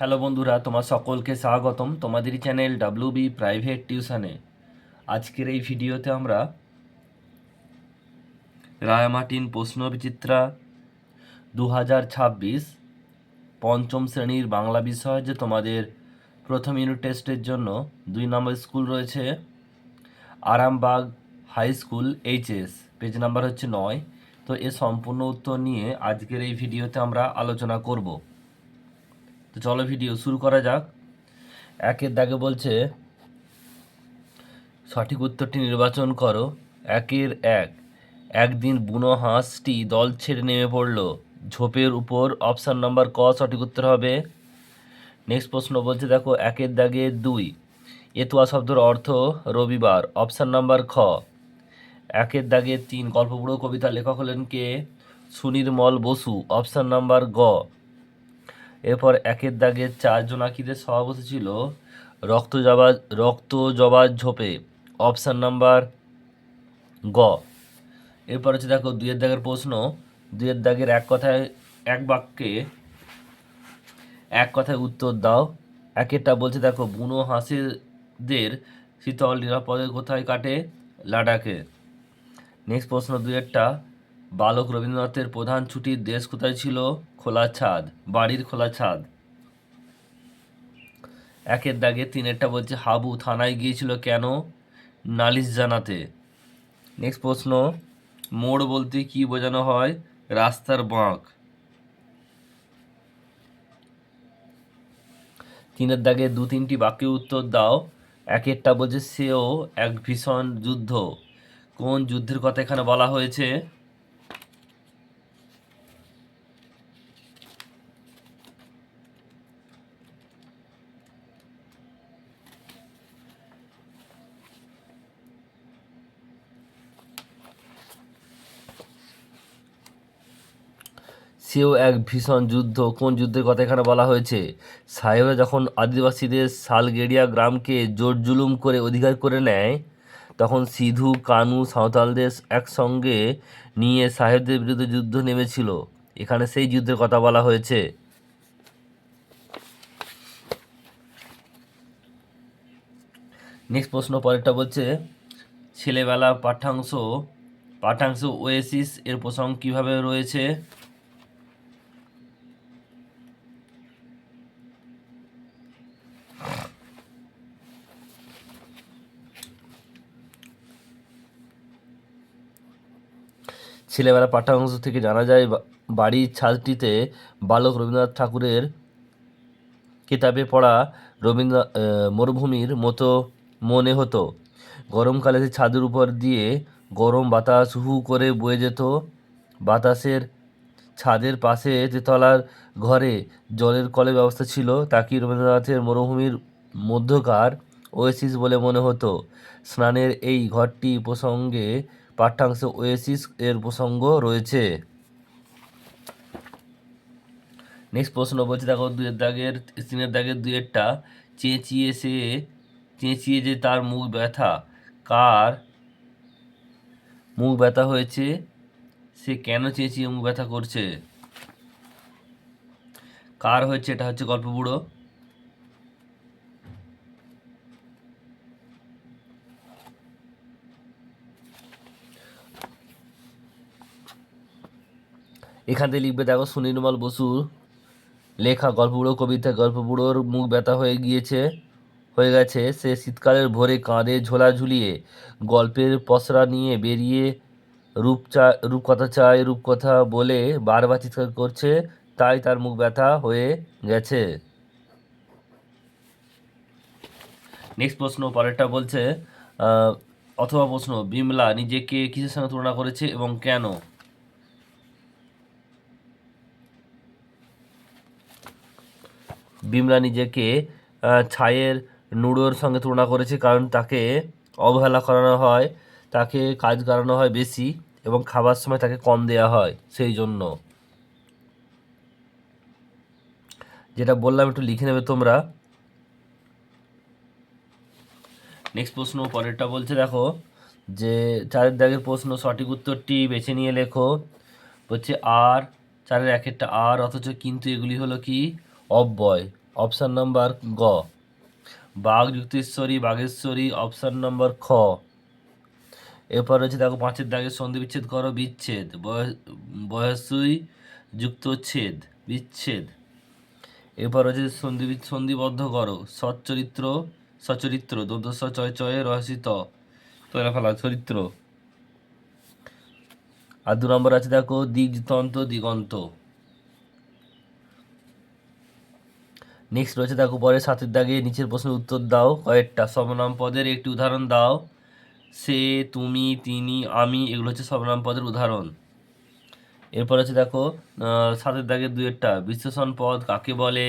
Hello বন্ধুরা, তোমার সকলকে স্বাগতম তোমাদেরই চ্যানেল ডাব্লিউবি প্রাইভেট টিউশনে। আজকের এই ভিডিওতে আমরা রায়-মার্টিন প্রশ্নবিচিত্রা 2026 পঞ্চম শ্রেণীর বাংলা বিষয়, যে তোমাদের প্রথম ইউনিট টেস্টের জন্য 2 নম্বর স্কুল রয়েছে Arambagh high school HS, page number হচ্ছে 9। তো এর সম্পূর্ণ উত্তর নিয়ে আজকের এই ভিডিওতে আমরা আলোচনা করব। তো চলো ভিডিও শুরু করা যাক। একের দাগে বলছে সঠিক উত্তরটি নির্বাচন করো। একের এক, একদিন বুনো হাঁসটি দল ছেড়ে নেমে পড়ল ঝোপের উপর। অপশান নাম্বার ক সঠিক উত্তর হবে। নেক্সট প্রশ্ন বলছে, দেখো একের দাগে 2, এতুয়া শব্দের অর্থ রবিবার। অপশান নাম্বার খ। একের দাগে 3, গল্পগুড়ো কবিতার লেখক হলেন কে? সুনির্মল বসু। অপশান নাম্বার গ। এরপর একের দাগে 4, জোনাকিদের সভাপতি ছিল রক্তজবা ঝোপে। অপশান নাম্বার গ। এরপর হচ্ছে দেখো 2 দাগের প্রশ্ন। 2 দাগের এক কথায় উত্তর দাও। একেরটা বলছে, দেখো বুনো হাঁসেদের শীতল নিরাপদে কোথায় কাটে? লাদাখে। নেক্সট প্রশ্ন 2-টা, বালক রবীন্দ্রনাথের প্রধান ছুটির দেশ কোথায় ছিল? খোলা ছাদ, বাড়ির খোলা ছাদ। একের দাগে 3-টা বলছে, হাবু থানায় গিয়েছিল কেন? নালিশ জানাতে। নেক্সট প্রশ্ন, মোড় বলতে কি বোঝানো হয়? রাস্তার বাঁক। 3-এর দাগে 2-3টি বাক্যে উত্তর দাও। একেরটা বলছে, সেও এক ভীষণ যুদ্ধ। কোন যুদ্ধের কথা এখানে বলা হয়েছে? সেও এক ভীষণ যুদ্ধ, কোন যুদ্ধের কথা এখানে বলা হয়েছে? সাহেবরা যখন আদিবাসীদের সালগেড়িয়া গ্রামকে জোর জুলুম করে অধিকার করে নেয়, তখন সিধু কানু সাঁওতালদের একসঙ্গে নিয়ে সাহেবদের বিরুদ্ধে যুদ্ধ নেমেছিল। এখানে সেই যুদ্ধের কথা বলা হয়েছে। নেক্সট প্রশ্ন পরেরটা বলছে, ছেলেবেলা পাঠ্যাংশ ওয়েসিস এর প্রসঙ্গ কিভাবে রয়েছে? ছেলেবেলা পাঠ্যাংশ থেকে জানা যায়, বাড়ির ছাদটিতে বালক রবীন্দ্রনাথ ঠাকুরের কিতাবে পড়া মরুভূমির মতো মনে হতো। গরমকালে ছাদের উপর দিয়ে গরম বাতাস হু করে বয়ে যেত। বাতাসের ছাদের পাশে তেতলার ঘরে জলের কলের ব্যবস্থা ছিল। তাকে রবীন্দ্রনাথের মরুভূমির মধ্যকার ওয়েসিস বলে মনে হতো। স্নানের এই ঘরটি প্রসঙ্গে পাঠ্যাংশে ওয়েসিস এর প্রসঙ্গ রয়েছে। নেক্সট প্রশ্ন বলছে, দেখো 3-এর দাগের 2-টা, চেঁচিয়ে যে তার মুখ ব্যথা। কার মুখ ব্যথা হয়েছে? সে কেন চেঁচিয়ে মুখ ব্যথা করছে? কার হয়েছে? এটা হচ্ছে গল্পগুড়ো। এখান থেকে লিখবে, দেখো সুনির্মল বসুর লেখা গল্পগুড়ো কবিতা। গল্পগুড়োর মুখ ব্যথা হয়ে গেছে। সে শীতকালের ভোরে কাঁধে ঝোলা ঝুলিয়ে গল্পের পসরা নিয়ে বেরিয়ে রূপকথা চাই রূপকথা বলে বারবার চিৎকার করছে, তাই তার মুখ ব্যথা হয়ে গেছে। নেক্সট প্রশ্ন পরেরটা বলছে, অথবা প্রশ্ন, বিমলা নিজেকে কিসের সঙ্গে তুলনা করেছে এবং কেন? বিমলা নিজেকে ছায়ের নুড়োর সঙ্গে তুলনা করেছে, কারণ তাকে অবহেলা করানো হয়, তাকে কাজ করানো হয় বেশি এবং খাবার সময় তাকে কম দেওয়া হয়, সেই জন্য। যেটা বললাম একটু লিখে নেবে তোমরা। নেক্সট প্রশ্ন পরেরটা বলছে, দেখো যে 4-এর দাগের প্রশ্ন, সঠিক উত্তরটি বেছে নিয়ে লেখো। বলছে আর 4-এর 1-একটা আর অথচ কিন্তু এগুলি হলো কি? অব্যয়। অপশান নাম্বার গ। বাঘ যুক্তেশ্বরী, বাঘেশ্বরী, অপশান নাম্বার খ। এরপর রয়েছে দেখো 5-এর দাগে সন্ধি বিচ্ছেদ করো, বিচ্ছেদ, বয়সই যুক্ত ছেদ, বিচ্ছেদ। এরপর রয়েছে সন্ধিবদ্ধ করো, সচ্চরিত্র, সচরিত্র, দন্তস্ব চয় চয়ে রহস্যিত, তৈরা ফেলা, চরিত্র। আর 2 নম্বর আছে দেখো দিগতন্ত, দিগন্ত। নেক্সট রয়েছে দেখো পরের 7-এর দাগে নিচের প্রশ্নের উত্তর দাও কয়েকটা। সর্বনাম পদের একটি উদাহরণ দাও। সে, তুমি, তিনি, আমি, এগুলো হচ্ছে সর্বনাম পদের উদাহরণ। এরপর আছে দেখো 7-এর দাগে 2-এরটা, বিশেষণ পদ কাকে বলে?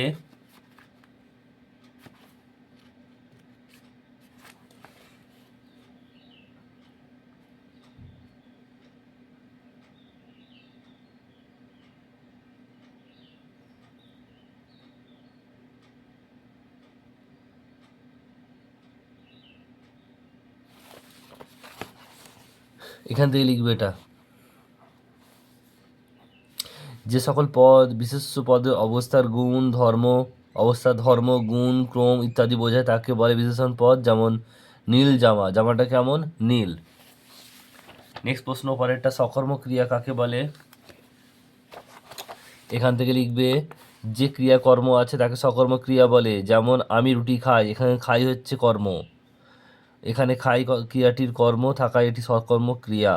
এখান থেকে লিখবে এটা। যে সকল পদ বিশেষ্য পদের অবস্থার গুণ, ধর্ম, অবস্থা, ধর্ম, গুণ, ক্রম ইত্যাদি বোঝায় তাকে বলে বিশেষণ পদ। যেমন নীল জামা, জামাটা কেমন? নীল। নেক্সট প্রশ্ন পরেরটা, সকর্ম ক্রিয়া কাকে বলে? এখান থেকে লিখবে যে ক্রিয়াকর্ম আছে তাকে সকর্ম ক্রিয়া বলে। যেমন আমি রুটি খাই, এখানে খাই হচ্ছে কর্ম, এখানে খাই ক্রিয়াটির কর্ম থাকায় এটি সকর্ম ক্রিয়া।